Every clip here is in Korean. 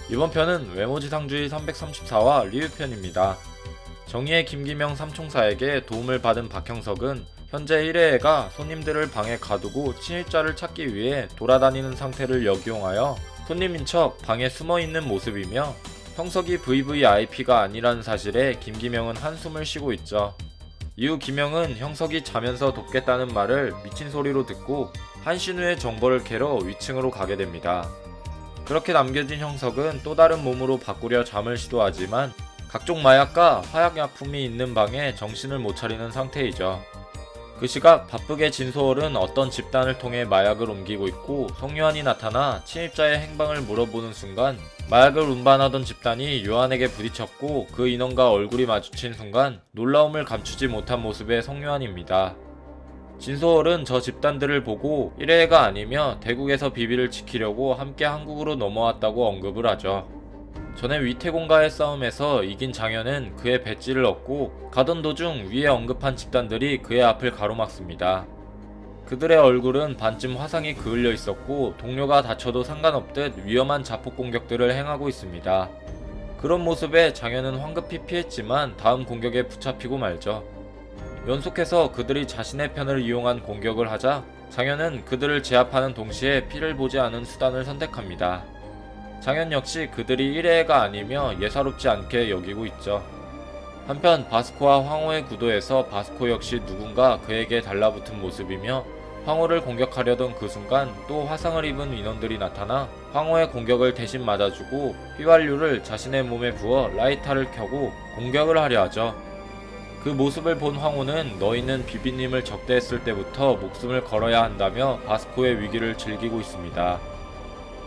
이번 편은 외모지상주의 334와 리뷰편입니다. 정의의 김기명 삼총사에게 도움을 받은 박형석은 현재 1회애가 손님들을 방에 가두고 침입자를 찾기 위해 돌아다니는 상태를 역이용하여 손님인 척 방에 숨어있는 모습이며, 형석이 VVIP가 아니라는 사실에 김기명은 한숨을 쉬고 있죠. 이후 기명은 형석이 자면서 돕겠다는 말을 미친 소리로 듣고 한신우의 정보를 캐러 위층으로 가게 됩니다. 그렇게 남겨진 형석은 또 다른 몸으로 바꾸려 잠을 시도하지만 각종 마약과 화약약품이 있는 방에 정신을 못 차리는 상태이죠. 그 시각 바쁘게 진소월은 어떤 집단을 통해 마약을 옮기고 있고, 송요한이 나타나 침입자의 행방을 물어보는 순간 마약을 운반하던 집단이 요한에게 부딪혔고, 그 인원과 얼굴이 마주친 순간 놀라움을 감추지 못한 모습의 송요한입니다. 진소월은 저 집단들을 보고 1회가 아니며 대국에서 비비를 지키려고 함께 한국으로 넘어왔다고 언급을 하죠. 전에 위태공과의 싸움에서 이긴 장현은 그의 배지를 얻고 가던 도중 위에 언급한 집단들이 그의 앞을 가로막습니다. 그들의 얼굴은 반쯤 화상이 그을려 있었고 동료가 다쳐도 상관없듯 위험한 자폭 공격들을 행하고 있습니다. 그런 모습에 장현은 황급히 피했지만 다음 공격에 붙잡히고 말죠. 연속해서 그들이 자신의 편을 이용한 공격을 하자 장현은 그들을 제압하는 동시에 피를 보지 않은 수단을 선택합니다. 장현 역시 그들이 1회가 아니며 예사롭지 않게 여기고 있죠. 한편 바스코와 황호의 구도에서 바스코 역시 누군가 그에게 달라붙은 모습이며, 황호를 공격하려던 그 순간 또 화상을 입은 인원들이 나타나 황호의 공격을 대신 맞아주고 휘발유를 자신의 몸에 부어 라이터를 켜고 공격을 하려 하죠. 그 모습을 본 황호는 너희는 비비님을 적대했을 때부터 목숨을 걸어야 한다며 바스코의 위기를 즐기고 있습니다.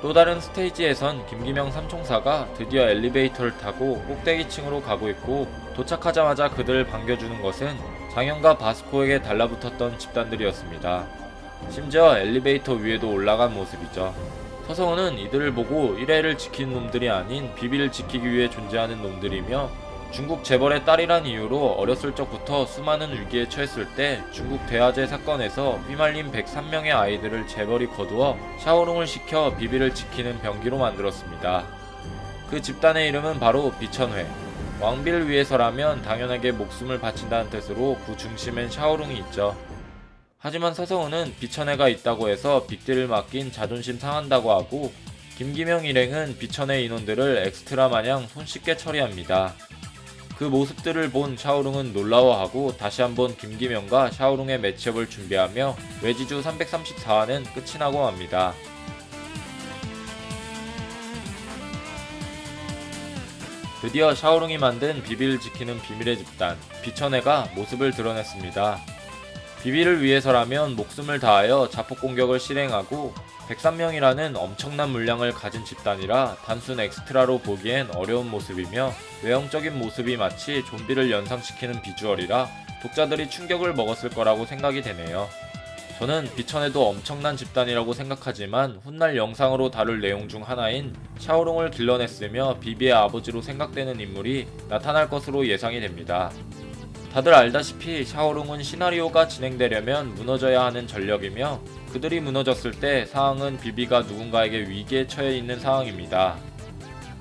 또 다른 스테이지에선 김기명 삼총사가 드디어 엘리베이터를 타고 꼭대기층으로 가고 있고, 도착하자마자 그들을 반겨주는 것은 장현과 바스코에게 달라붙었던 집단들이었습니다. 심지어 엘리베이터 위에도 올라간 모습이죠. 서성우는 이들을 보고 1회를 지키는 놈들이 아닌 비비를 지키기 위해 존재하는 놈들이며, 중국 재벌의 딸이란 이유로 어렸을 적부터 수많은 위기에 처했을 때 중국 대화제 사건에서 휘말린 103명의 아이들을 재벌이 거두어 샤오롱을 시켜 비비를 지키는 병기로 만들었습니다. 그 집단의 이름은 바로 비천회. 왕비를 위해서라면 당연하게 목숨을 바친다는 뜻으로 그 중심엔 샤오롱이 있죠. 하지만 서성우는 비천회가 있다고 해서 빅딜을 맡긴 자존심 상한다고 하고, 김기명 일행은 비천회 인원들을 엑스트라 마냥 손쉽게 처리합니다. 그 모습들을 본 샤오룽은 놀라워하고 다시 한번 김기명과 샤오룽의 매치업을 준비하며 외지주 334화는 끝이 나고 맙니다. 드디어 샤오룽이 만든 비비를 지키는 비밀의 집단 비천회가 모습을 드러냈습니다. 비비를 위해서라면 목숨을 다하여 자폭 공격을 실행하고 103명이라는 엄청난 물량을 가진 집단이라 단순 엑스트라로 보기엔 어려운 모습이며, 외형적인 모습이 마치 좀비를 연상시키는 비주얼이라 독자들이 충격을 먹었을 거라고 생각이 되네요. 저는 비천에도 엄청난 집단이라고 생각하지만 훗날 영상으로 다룰 내용 중 하나인 샤오롱을 길러냈으며 비비의 아버지로 생각되는 인물이 나타날 것으로 예상이 됩니다. 다들 알다시피 샤오롱은 시나리오가 진행되려면 무너져야 하는 전력이며, 그들이 무너졌을 때 상황은 비비가 누군가에게 위기에 처해 있는 상황입니다.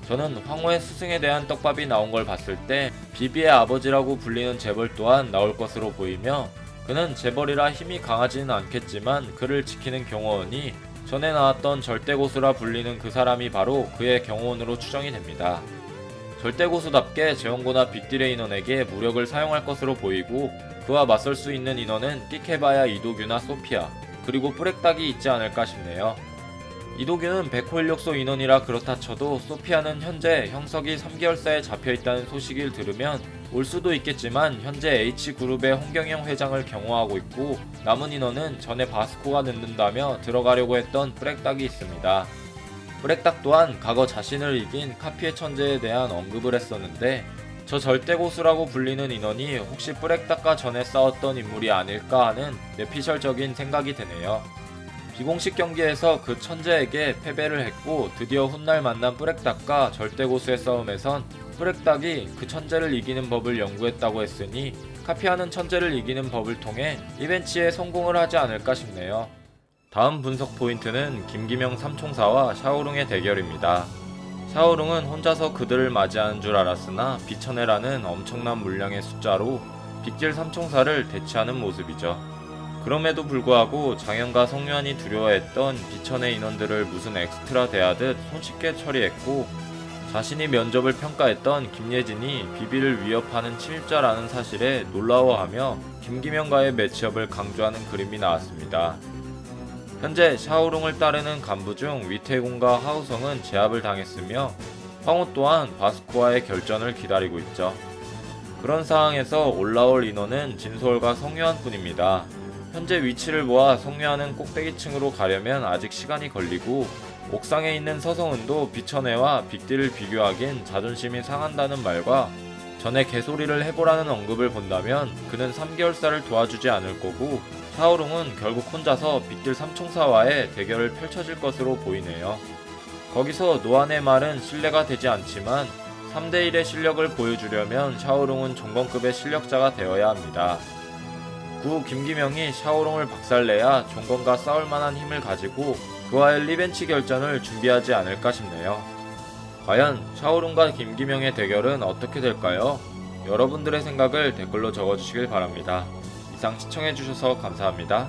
저는 황호의 스승에 대한 떡밥이 나온 걸 봤을 때 비비의 아버지라고 불리는 재벌 또한 나올 것으로 보이며, 그는 재벌이라 힘이 강하지는 않겠지만 그를 지키는 경호원이 전에 나왔던 절대고수라 불리는 그 사람이 바로 그의 경호원으로 추정이 됩니다. 절대고수답게 재원고나 빅딜의 인원에게 무력을 사용할 것으로 보이고, 그와 맞설 수 있는 인원은 끽해봐야 이도규나 소피아, 그리고 뿌렉닭이 있지 않을까 싶네요. 이도규는 백호인력소 인원이라 그렇다 쳐도 소피아는 현재 형석이 3개월사에 잡혀있다는 소식을 들으면 올 수도 있겠지만 현재 H그룹의 홍경영 회장을 경호하고 있고, 남은 인원은 전에 바스코가 늦는다며 들어가려고 했던 뿌렉닭이 있습니다. 뿌렉닭 또한 과거 자신을 이긴 카피의 천재에 대한 언급을 했었는데, 저 절대고수라고 불리는 인원이 혹시 뿌렉닭과 전에 싸웠던 인물이 아닐까 하는 뇌피셜적인 생각이 드네요. 비공식 경기에서 그 천재에게 패배를 했고 드디어 훗날 만난 뿌렉닭과 절대고수의 싸움에선 뿌렉닭이 그 천재를 이기는 법을 연구했다고 했으니 카피하는 천재를 이기는 법을 통해 리벤치에 성공을 하지 않을까 싶네요. 다음 분석 포인트는 김기명 삼총사와 샤오룽의 대결입니다. 샤오룽은 혼자서 그들을 맞이하는 줄 알았으나 비천해라는 엄청난 물량의 숫자로 빅딜 삼총사를 대치하는 모습이죠. 그럼에도 불구하고 장현과 성유한이 두려워했던 비천의 인원들을 무슨 엑스트라 대하듯 손쉽게 처리했고, 자신이 면접을 평가했던 김예진이 비비를 위협하는 침입자라는 사실에 놀라워하며 김기명과의 매치업을 강조하는 그림이 나왔습니다. 현재 샤오룽을 따르는 간부 중 위태공과 하우성은 제압을 당했으며 황후 또한 바스코와의 결전을 기다리고 있죠. 그런 상황에서 올라올 인원은 진솔과 성유한 뿐입니다. 현재 위치를 보아 성유한은 꼭대기층으로 가려면 아직 시간이 걸리고, 옥상에 있는 서성은도 비천해와 빅딜을 비교하긴 자존심이 상한다는 말과 전에 개소리를 해보라는 언급을 본다면 그는 3개월살을 도와주지 않을 거고, 샤오룽은 결국 혼자서 빅딜 삼총사와의 대결을 펼쳐질 것으로 보이네요. 거기서 노안의 말은 신뢰가 되지 않지만 3대1의 실력을 보여주려면 샤오룽은 종건급의 실력자가 되어야 합니다. 구 김기명이 샤오롱을 박살내야 종건과 싸울 만한 힘을 가지고 그와의 리벤치 결전을 준비하지 않을까 싶네요. 과연 샤오롱과 김기명의 대결은 어떻게 될까요? 여러분들의 생각을 댓글로 적어주시길 바랍니다. 이상 시청해주셔서 감사합니다.